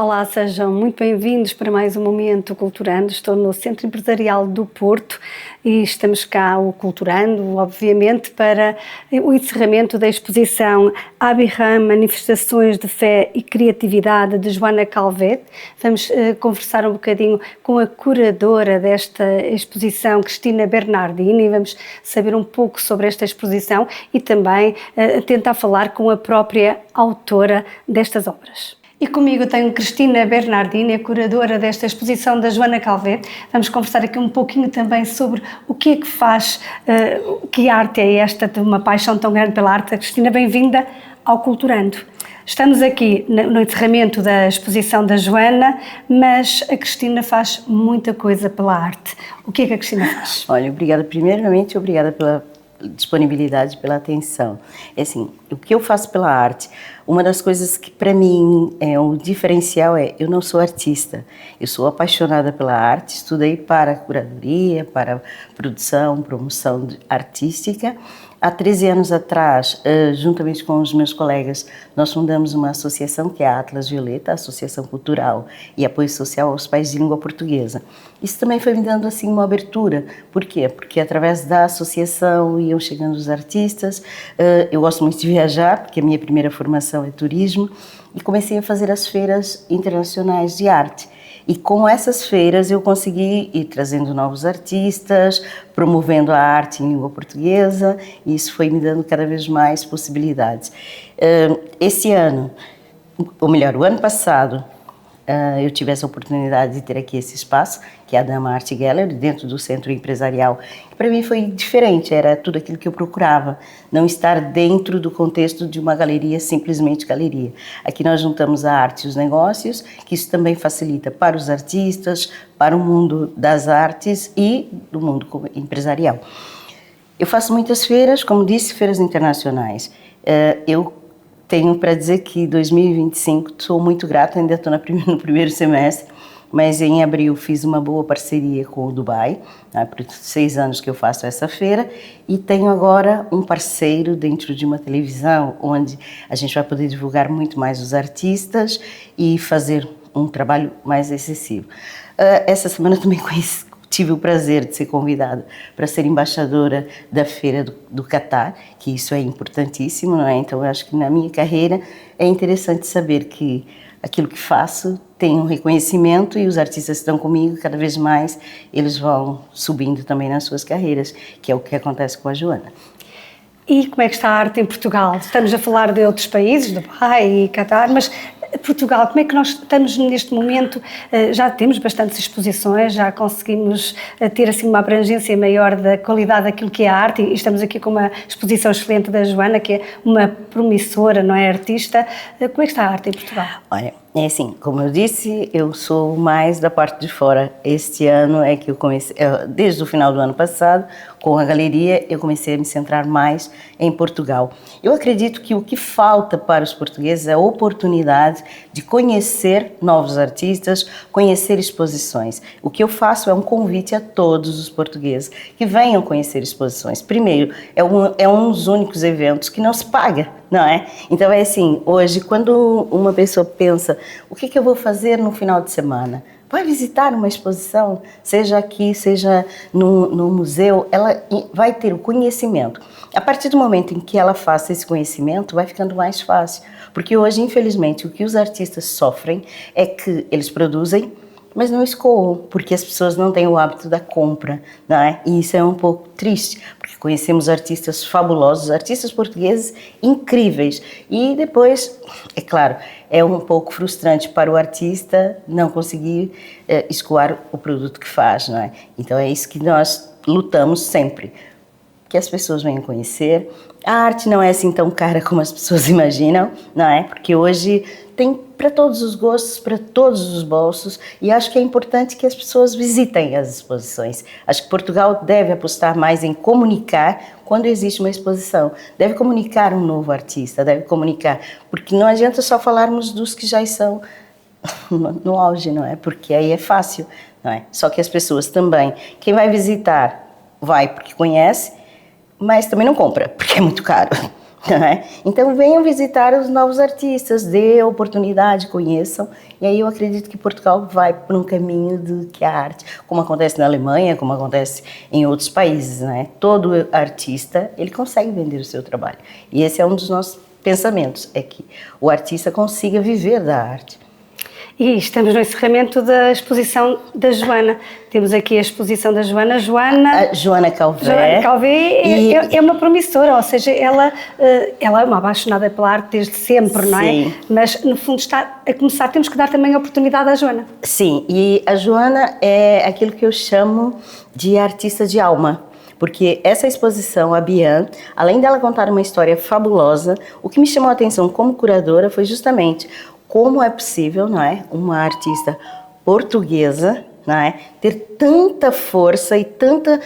Olá, sejam muito bem-vindos para mais um Momento Culturando. Estou no Centro Empresarial do Porto e estamos cá, o Culturando, obviamente, para o encerramento da exposição Abirram, Manifestações de Fé e Criatividade, de Joana Calvet. Vamos conversar um bocadinho com a curadora desta exposição, Cristina Bernardini, e vamos saber um pouco sobre esta exposição e também tentar falar com a própria autora destas obras. E comigo tenho Cristina Bernardini, a curadora desta exposição da Joana Calvet. Vamos conversar aqui um pouquinho também sobre o que é que faz, que arte é esta, de uma paixão tão grande pela arte. Cristina, bem-vinda ao Culturando. Estamos aqui no encerramento da exposição da Joana, mas a Cristina faz muita coisa pela arte. O que é que a Cristina faz? Olha, primeiramente, obrigada pela disponibilidade, pela atenção. É assim, o que eu faço pela arte, uma das coisas que para mim é um diferencial eu não sou artista, eu sou apaixonada pela arte, estudei para curadoria, para produção, promoção artística. Há 13 anos atrás, juntamente com os meus colegas, nós fundamos uma associação que é a Atlas Violeta, Associação Cultural e Apoio Social aos Pais de Língua Portuguesa. Isso também foi me dando assim uma abertura. Por quê? Porque através da associação iam chegando os artistas. Eu gosto muito de viajar, porque a minha primeira formação é turismo, e comecei a fazer as feiras internacionais de arte. E com essas feiras eu consegui ir trazendo novos artistas, promovendo a arte em língua portuguesa, e isso foi me dando cada vez mais possibilidades. Esse ano, ou melhor, o ano passado, eu tive essa oportunidade de ter aqui esse espaço, que é a Dama Art Gallery, dentro do Centro Empresarial. Para mim foi diferente, era tudo aquilo que eu procurava, não estar dentro do contexto de uma galeria, simplesmente galeria. Aqui nós juntamos a arte e os negócios, que isso também facilita para os artistas, para o mundo das artes e do mundo empresarial. Eu faço muitas feiras, como disse, feiras internacionais. Eu tenho para dizer que 2025, sou muito grata, ainda estou no primeiro semestre, mas em abril fiz uma boa parceria com o Dubai, por 6 anos que eu faço essa feira, e tenho agora um parceiro dentro de uma televisão, onde a gente vai poder divulgar muito mais os artistas e fazer um trabalho mais excessivo. Essa semana também tive o prazer de ser convidada para ser embaixadora da Feira do Catar, que isso é importantíssimo, não é? Então, eu acho que na minha carreira é interessante saber que aquilo que faço tem um reconhecimento e os artistas que estão comigo, cada vez mais, eles vão subindo também nas suas carreiras, que é o que acontece com a Joana. E como é que está a arte em Portugal? Estamos a falar de outros países, Dubai e Catar, mas Portugal, como é que nós estamos neste momento? Já temos bastantes exposições, já conseguimos ter assim uma abrangência maior da qualidade daquilo que é a arte, e estamos aqui com uma exposição excelente da Joana, que é uma promissora, não é, artista. Como é que está a arte em Portugal? Olha, é assim, como eu disse, eu sou mais da parte de fora. Este ano é que eu comecei, desde o final do ano passado, com a galeria, eu comecei a me centrar mais em Portugal. Eu acredito que o que falta para os portugueses é a oportunidade de conhecer novos artistas, conhecer exposições. O que eu faço é um convite a todos os portugueses que venham conhecer exposições. Primeiro, é um dos únicos eventos que não se paga, não é? Então é assim, hoje, quando uma pessoa pensa, o que eu vou fazer no final de semana? Vai visitar uma exposição, seja aqui, seja no museu, ela vai ter o conhecimento. A partir do momento em que ela faça esse conhecimento, vai ficando mais fácil. Porque hoje, infelizmente, o que os artistas sofrem é que eles produzem, mas não escoam, porque as pessoas não têm o hábito da compra, não é? E isso é um pouco triste, porque conhecemos artistas fabulosos, artistas portugueses incríveis, e depois, é claro, é um pouco frustrante para o artista não conseguir escoar o produto que faz, não é? Então é isso que nós lutamos sempre, que as pessoas venham conhecer. A arte não é assim tão cara como as pessoas imaginam, não é? Porque hoje tem para todos os gostos, para todos os bolsos, e acho que é importante que as pessoas visitem as exposições. Acho que Portugal deve apostar mais em comunicar quando existe uma exposição. Deve comunicar um novo artista, deve comunicar, porque não adianta só falarmos dos que já estão no auge, não é? Porque aí é fácil, não é? Só que as pessoas também, quem vai visitar, vai porque conhece, mas também não compra, porque é muito caro. né? Então venham visitar os novos artistas, dê oportunidade, conheçam. E aí eu acredito que Portugal vai por um caminho do que a arte, como acontece na Alemanha, como acontece em outros países, né? Todo artista, ele consegue vender o seu trabalho. E esse é um dos nossos pensamentos, é que o artista consiga viver da arte. E estamos no encerramento da exposição da Joana. Temos aqui a exposição da Joana. A Joana Calvé. Joana Calvé é uma promissora, ou seja, ela é uma apaixonada pela arte desde sempre, não é? Sim. Mas, no fundo, está a começar, temos que dar também a oportunidade à Joana. Sim, e a Joana é aquilo que eu chamo de artista de alma. Porque essa exposição, a Bian, além dela contar uma história fabulosa, o que me chamou a atenção como curadora foi justamente como é possível, não é, uma artista portuguesa, não é, ter tanta força e tanto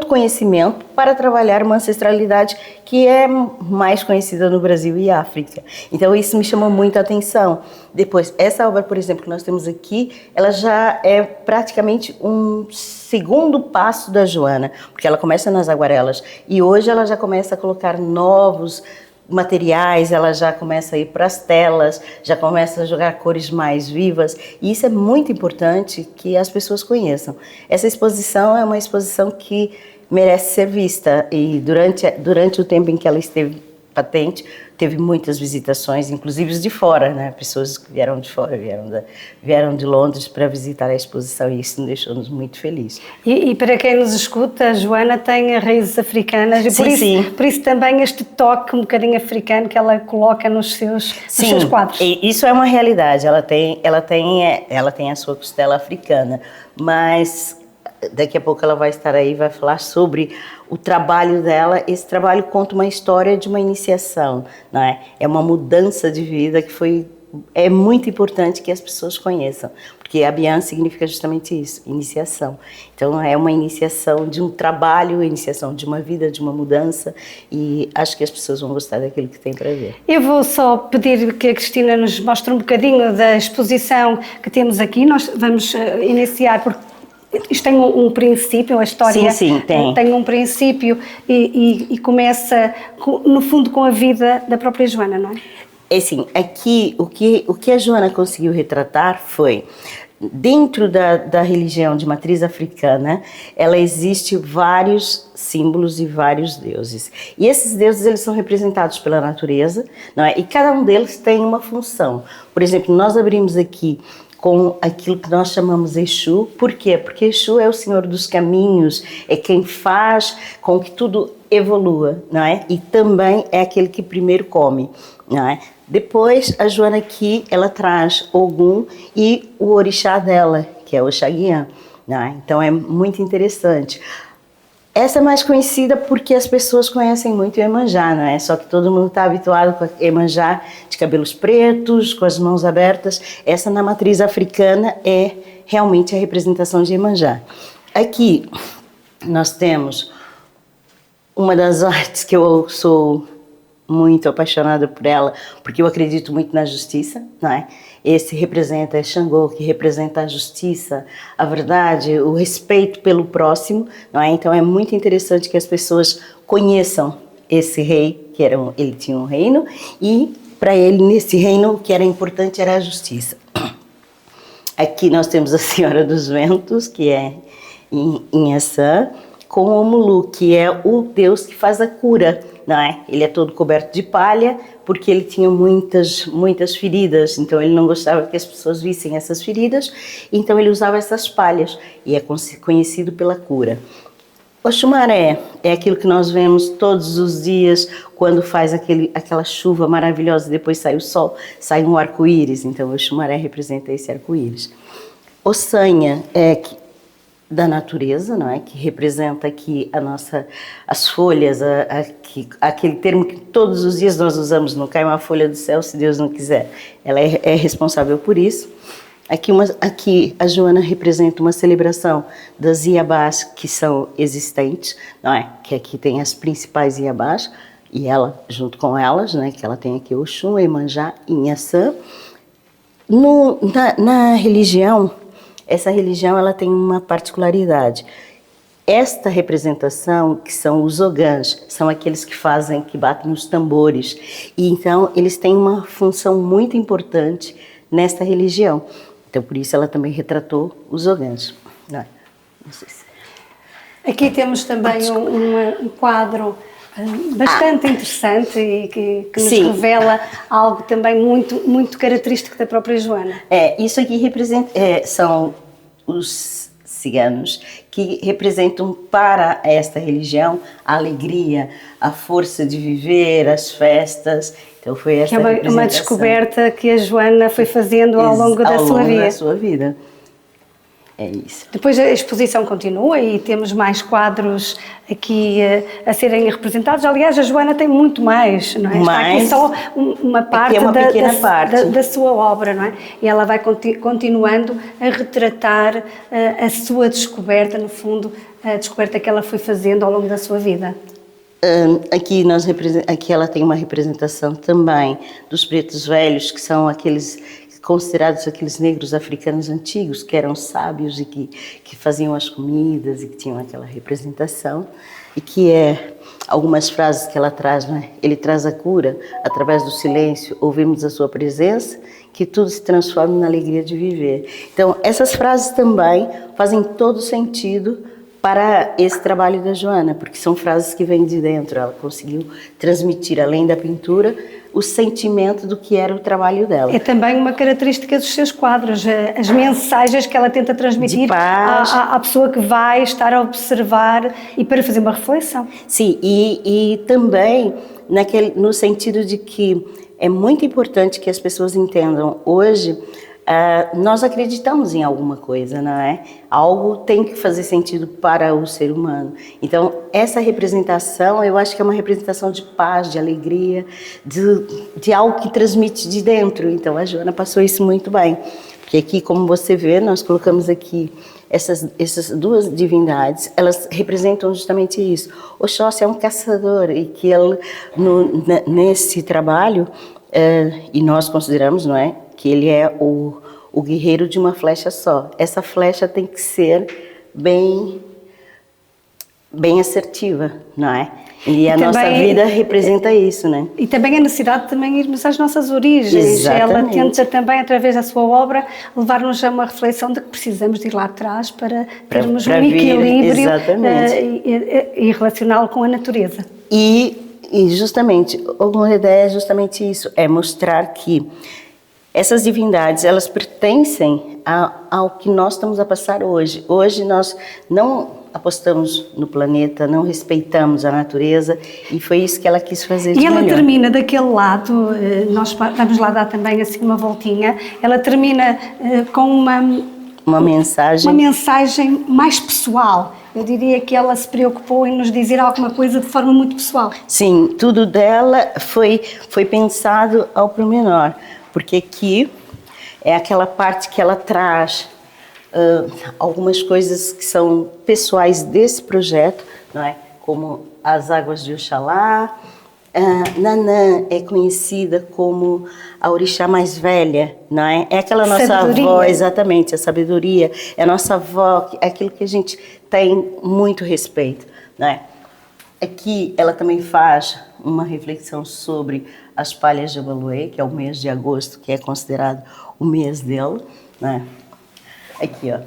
conhecimento para trabalhar uma ancestralidade que é mais conhecida no Brasil e África. Então isso me chamou muita atenção. Depois, essa obra, por exemplo, que nós temos aqui, ela já é praticamente um segundo passo da Joana, porque ela começa nas aguarelas e hoje ela já começa a colocar novos materiais, ela já começa a ir para as telas, já começa a jogar cores mais vivas, e isso é muito importante que as pessoas conheçam. Essa exposição é uma exposição que merece ser vista, e durante o tempo em que ela esteve patente, teve muitas visitações, inclusive de fora, né? Pessoas que vieram de fora, vieram de Londres para visitar a exposição, e isso nos deixou-nos muito felizes. E para quem nos escuta, a Joana tem raízes africanas, e por isso também este toque um bocadinho africano que ela coloca nos seus quadros. Sim, isso é uma realidade, ela tem a sua costela africana, mas daqui a pouco ela vai estar aí, vai falar sobre o trabalho dela. Esse trabalho conta uma história de uma iniciação, não é? É uma mudança de vida que é muito importante que as pessoas conheçam, porque a Bian significa justamente isso, iniciação. Então é uma iniciação de um trabalho, iniciação de uma vida, de uma mudança, e acho que as pessoas vão gostar daquilo que tem para ver. Eu vou só pedir que a Cristina nos mostre um bocadinho da exposição que temos aqui. Nós vamos iniciar por... Isto tem um princípio, a história sim, tem um princípio e começa, no fundo, com a vida da própria Joana, não é? É assim, aqui o que a Joana conseguiu retratar foi, dentro da religião de matriz africana, ela existe vários símbolos e vários deuses. E esses deuses, eles são representados pela natureza, não é? E cada um deles tem uma função. Por exemplo, nós abrimos aqui com aquilo que nós chamamos Exu. Por quê? Porque Exu é o Senhor dos caminhos, é quem faz com que tudo evolua, não é? E também é aquele que primeiro come, não é? Depois, a Joana aqui, ela traz Ogum e o orixá dela, que é o Oxaguian, não é? Então é muito interessante. Essa é mais conhecida porque as pessoas conhecem muito Iemanjá, não é? Só que todo mundo está habituado com Iemanjá de cabelos pretos, com as mãos abertas. Essa, na matriz africana, é realmente a representação de Iemanjá. Aqui nós temos uma das artes que eu sou muito apaixonada por ela, porque eu acredito muito na justiça, não é? Esse representa Xangô, que representa a justiça, a verdade, o respeito pelo próximo, não é? Então é muito interessante que as pessoas conheçam esse rei, ele tinha um reino, e para ele, nesse reino, o que era importante era a justiça. Aqui nós temos a Senhora dos Ventos, que é em Assã, com o Mulu, que é o deus que faz a cura, não é? Ele é todo coberto de palha, porque ele tinha muitas feridas, então ele não gostava que as pessoas vissem essas feridas, então ele usava essas palhas, e é conhecido pela cura. O Xumaré é aquilo que nós vemos todos os dias, quando faz aquela chuva maravilhosa, depois sai o sol, sai um arco-íris, então o Xumaré representa esse arco-íris. O Sanha é da natureza, não é? Que representa aqui as folhas, aquele termo que todos os dias nós usamos, não cai uma folha do céu se Deus não quiser. Ela é responsável por isso. Aqui a Joana representa uma celebração das Iabás que são existentes, não é? Que aqui tem as principais Iabás, e ela, junto com elas, né? Que ela tem aqui Oxum, Iemanjá e Inhaçã. Na religião, essa religião ela tem uma particularidade. esta representação, que são os ogãs, são aqueles que fazem, que batem os tambores. E então eles têm uma função muito importante nesta religião. Então por isso ela também retratou os ogãs. Não sei se... Aqui temos também um quadro bastante interessante e que nos revela algo também muito característico da própria Joana. Isso aqui representa, são os ciganos que representam para esta religião a alegria, a força de viver, as festas. Então foi essa representação. É uma descoberta que a Joana foi fazendo ao longo da sua vida. É isso. Depois a exposição continua e temos mais quadros aqui a serem representados. Aliás, a Joana tem muito mais, não é? Está aqui só uma parte, da sua obra, não é? E ela vai continuando a retratar a sua descoberta, no fundo, a descoberta que ela foi fazendo ao longo da sua vida. Aqui ela tem uma representação também dos pretos velhos, que são aqueles considerados aqueles negros africanos antigos, que eram sábios e que faziam as comidas e que tinham aquela representação, e que algumas frases que ela traz, né? Ele traz a cura, através do silêncio, ouvimos a sua presença, que tudo se transforma na alegria de viver. Então, essas frases também fazem todo sentido para esse trabalho da Joana, porque são frases que vêm de dentro, ela conseguiu transmitir, além da pintura, o sentimento do que era o trabalho dela. É também uma característica dos seus quadros, as mensagens que ela tenta transmitir à pessoa que vai estar a observar e para fazer uma reflexão. Sim, e também no sentido de que é muito importante que as pessoas entendam hoje. Nós acreditamos em alguma coisa, não é? Algo tem que fazer sentido para o ser humano. Então, essa representação, eu acho que é uma representação de paz, de alegria, de algo que transmite de dentro. Então, a Joana passou isso muito bem. Porque aqui, como você vê, nós colocamos aqui essas duas divindades, elas representam justamente isso. Oxóssi é um caçador e que ele, nesse trabalho, e nós consideramos, não é? Que ele é o guerreiro de uma flecha só. Essa flecha tem que ser bem assertiva, não é? E a nossa vida representa isso, né? E também a necessidade de também irmos às nossas origens. Exatamente. Ela tenta também, através da sua obra, levar-nos a uma reflexão de que precisamos de ir lá atrás para termos um equilíbrio e relacioná-lo com a natureza. E justamente, uma ideia é justamente isso, é mostrar que essas divindades, elas pertencem ao que nós estamos a passar hoje. Hoje nós não apostamos no planeta, não respeitamos a natureza e foi isso que ela quis fazer de melhor. E ela termina daquele lado, nós vamos lá dar também assim uma voltinha, ela termina com uma mensagem mais pessoal. Eu diria que ela se preocupou em nos dizer alguma coisa de forma muito pessoal. Sim, tudo dela foi pensado ao pormenor. Porque aqui é aquela parte que ela traz algumas coisas que são pessoais desse projeto, não é? Como as águas de Oxalá. Nanã é conhecida como a orixá mais velha, não é? É aquela nossa avó, exatamente, a sabedoria. É a nossa avó, é aquilo que a gente tem muito respeito, não é? Aqui ela também faz uma reflexão sobre as palhas de Abaluê, que é o mês de agosto, que é considerado o mês dela, né? Aqui, ó,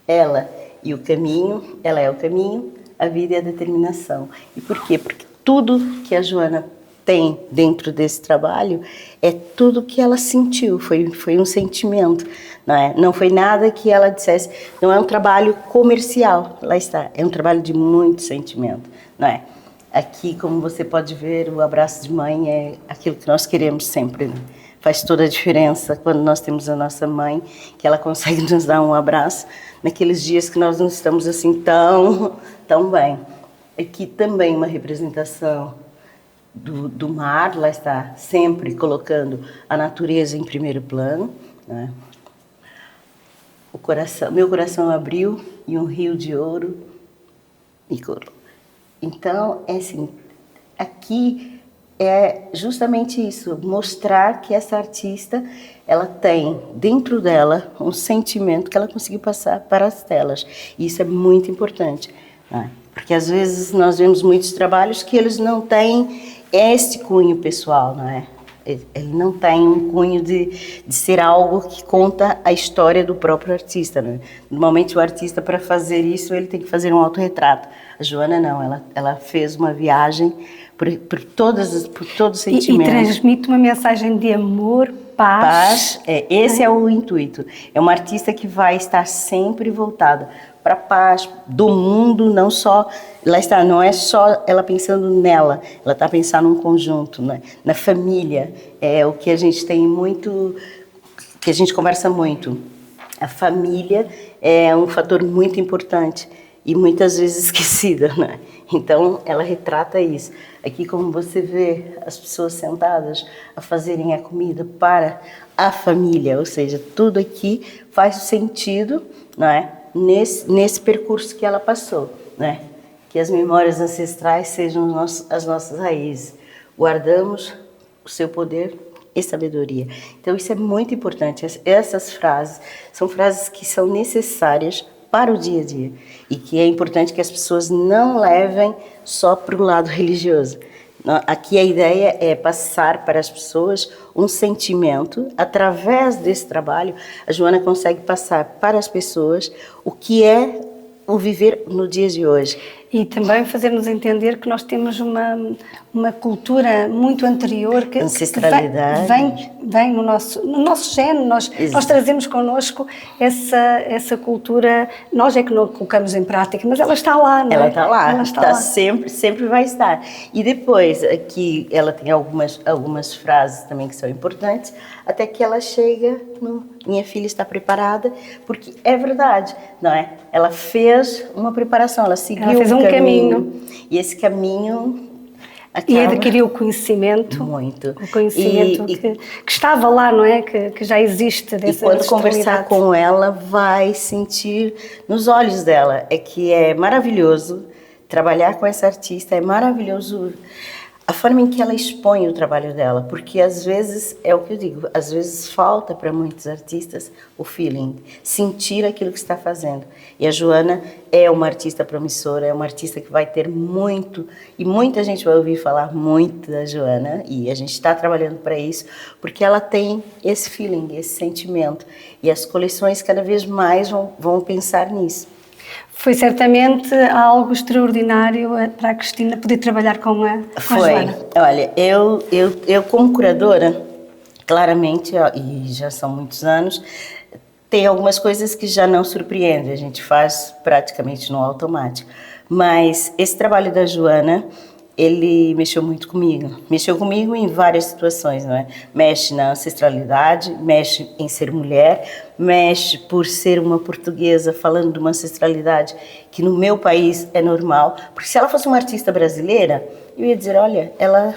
ela e o caminho, ela é o caminho, a vida e a determinação. E por quê? Porque tudo que a Joana tem dentro desse trabalho é tudo que ela sentiu, foi um sentimento, não é? Não foi nada que ela dissesse, não é um trabalho comercial, lá está, é um trabalho de muito sentimento, não é? Aqui, como você pode ver, o abraço de mãe é aquilo que nós queremos sempre, né? Faz toda a diferença quando nós temos a nossa mãe, que ela consegue nos dar um abraço naqueles dias que nós não estamos assim tão bem. Aqui também uma representação do mar, lá está, sempre colocando a natureza em primeiro plano, né? Meu coração abriu e um rio de ouro me corou. Então, é assim, aqui é justamente isso, mostrar que essa artista, ela tem dentro dela um sentimento que ela conseguiu passar para as telas. E isso é muito importante. não é? Porque às vezes nós vemos muitos trabalhos que eles não têm este cunho pessoal, não é? Ele não tem um cunho de ser algo que conta a história do próprio artista, né? Normalmente o artista, para fazer isso, ele tem que fazer um autorretrato. A Joana não, ela fez uma viagem por todos os sentimentos. E transmite uma mensagem de amor, paz. Esse é o intuito. É uma artista que vai estar sempre voltada para a paz do mundo, não só, lá está, não é só ela pensando nela, ela está pensando num conjunto, né? Na família, é o que a gente tem muito, que a gente conversa muito. A família é um fator muito importante e muitas vezes esquecida, né? Então, ela retrata isso. Aqui, como você vê as pessoas sentadas a fazerem a comida para a família, ou seja, tudo aqui faz sentido, não é? Nesse percurso que ela passou, né? Que as memórias ancestrais sejam as nossas raízes. Guardamos o seu poder e sabedoria. Então, isso é muito importante. Essas frases são frases que são necessárias para o dia a dia e que é importante que as pessoas não levem só para o lado religioso. Aqui a ideia é passar para as pessoas um sentimento. Através desse trabalho, a Joana consegue passar para as pessoas o que é o viver no dia de hoje. E também fazer-nos entender que nós temos uma cultura muito anterior que vem no nosso gene, nós trazemos connosco essa cultura, nós é que não colocamos em prática, mas ela está lá, não é? Ela está lá, ela está lá. Sempre vai estar. E depois, aqui ela tem algumas frases também que são importantes, até que ela chega no minha filha está preparada, porque é verdade, não é? Ela fez uma preparação, ela seguiu um caminho. E esse caminho... E adquiriu o conhecimento. Muito. O conhecimento que estava lá, não é? Que já existe dessa ancestralidade. E quando conversar com ela, vai sentir nos olhos dela. É que é maravilhoso trabalhar com essa artista, é maravilhoso a forma em que ela expõe o trabalho dela, porque às vezes, é o que eu digo, às vezes falta para muitos artistas o feeling, sentir aquilo que está fazendo. E a Joana é uma artista promissora, é uma artista que vai ter muito, e muita gente vai ouvir falar muito da Joana, e a gente está trabalhando para isso, porque ela tem esse feeling, esse sentimento, e as coleções cada vez mais vão pensar nisso. Foi certamente algo extraordinário para a Cristina poder trabalhar com a Joana. Olha, eu como curadora, claramente, e já são muitos anos, tem algumas coisas que já não surpreendem, a gente faz praticamente no automático. Mas esse trabalho da Joana, ele mexeu muito comigo. Mexeu comigo em várias situações, não é? Mexe na ancestralidade, mexe em ser mulher, mexe por ser uma portuguesa falando de uma ancestralidade que no meu país é normal. Porque se ela fosse uma artista brasileira, eu ia dizer, olha, ela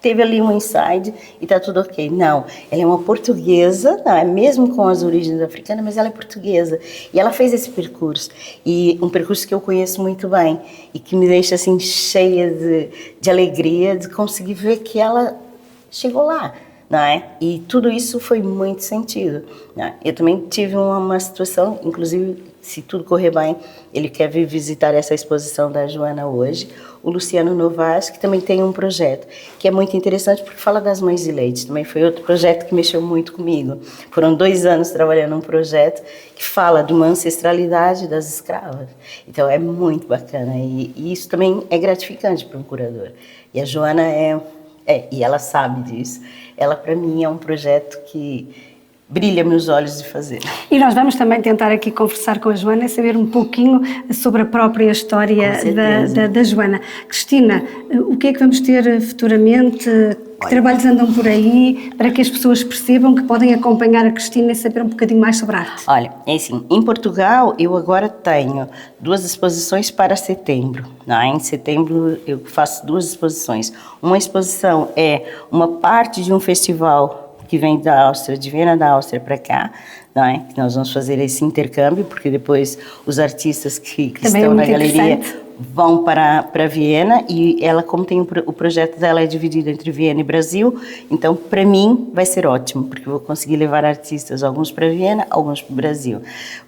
teve ali um inside e está tudo ok. Não, ela é uma portuguesa, não é? Mesmo com as origens africanas, mas ela é portuguesa. E ela fez esse percurso. E um percurso que eu conheço muito bem e que me deixa assim cheia de alegria de conseguir ver que ela chegou lá. Não é? E tudo isso foi muito sentido. Não é? Eu também tive uma situação, inclusive, se tudo correr bem, ele quer vir visitar essa exposição da Joana hoje, o Luciano Novaes, que também tem um projeto, que é muito interessante porque fala das mães de leite. Também foi outro projeto que mexeu muito comigo. Foram 2 anos trabalhando num projeto que fala de uma ancestralidade das escravas. Então é muito bacana e isso também é gratificante para um curador. E a Joana e ela sabe disso. Ela, para mim, é um projeto que brilha meus olhos de fazer. E nós vamos também tentar aqui conversar com a Joana e saber um pouquinho sobre a própria história da Joana. Cristina, o que é que vamos ter futuramente? Que trabalhos andam por aí para que as pessoas percebam que podem acompanhar a Cristina e saber um bocadinho mais sobre a arte? Olha, é assim, em Portugal eu agora tenho 2 exposições para setembro. Não é? Em setembro eu faço 2 exposições. Uma exposição é uma parte de um festival que vem da Áustria, de Viena da Áustria para cá, não é? Que nós vamos fazer esse intercâmbio, porque depois os artistas que estão na galeria vão para Viena, e ela, como tem o projeto dela é dividido entre Viena e Brasil, então para mim vai ser ótimo, porque eu vou conseguir levar artistas, alguns para Viena, alguns para o Brasil.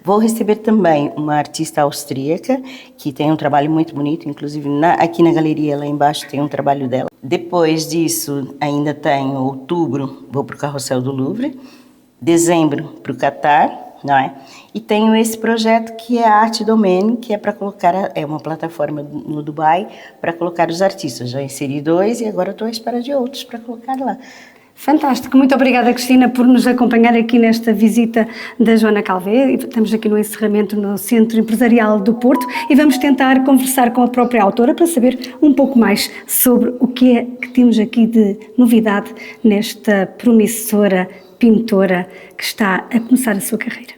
Vou receber também uma artista austríaca, que tem um trabalho muito bonito, inclusive aqui na galeria, lá embaixo, tem um trabalho dela. Depois disso, ainda tenho outubro, vou para o Carrossel do Louvre, dezembro para o Catar, não é? E tenho esse projeto que é a Arte Domain, que é para colocar, é uma plataforma no Dubai para colocar os artistas. Já inseri 2 e agora estou à espera de outros para colocar lá. Fantástico, muito obrigada, Cristina, por nos acompanhar aqui nesta visita da Joana Calvé. Estamos aqui no encerramento no Centro Empresarial do Porto e vamos tentar conversar com a própria autora para saber um pouco mais sobre o que é que temos aqui de novidade nesta promissora pintora que está a começar a sua carreira.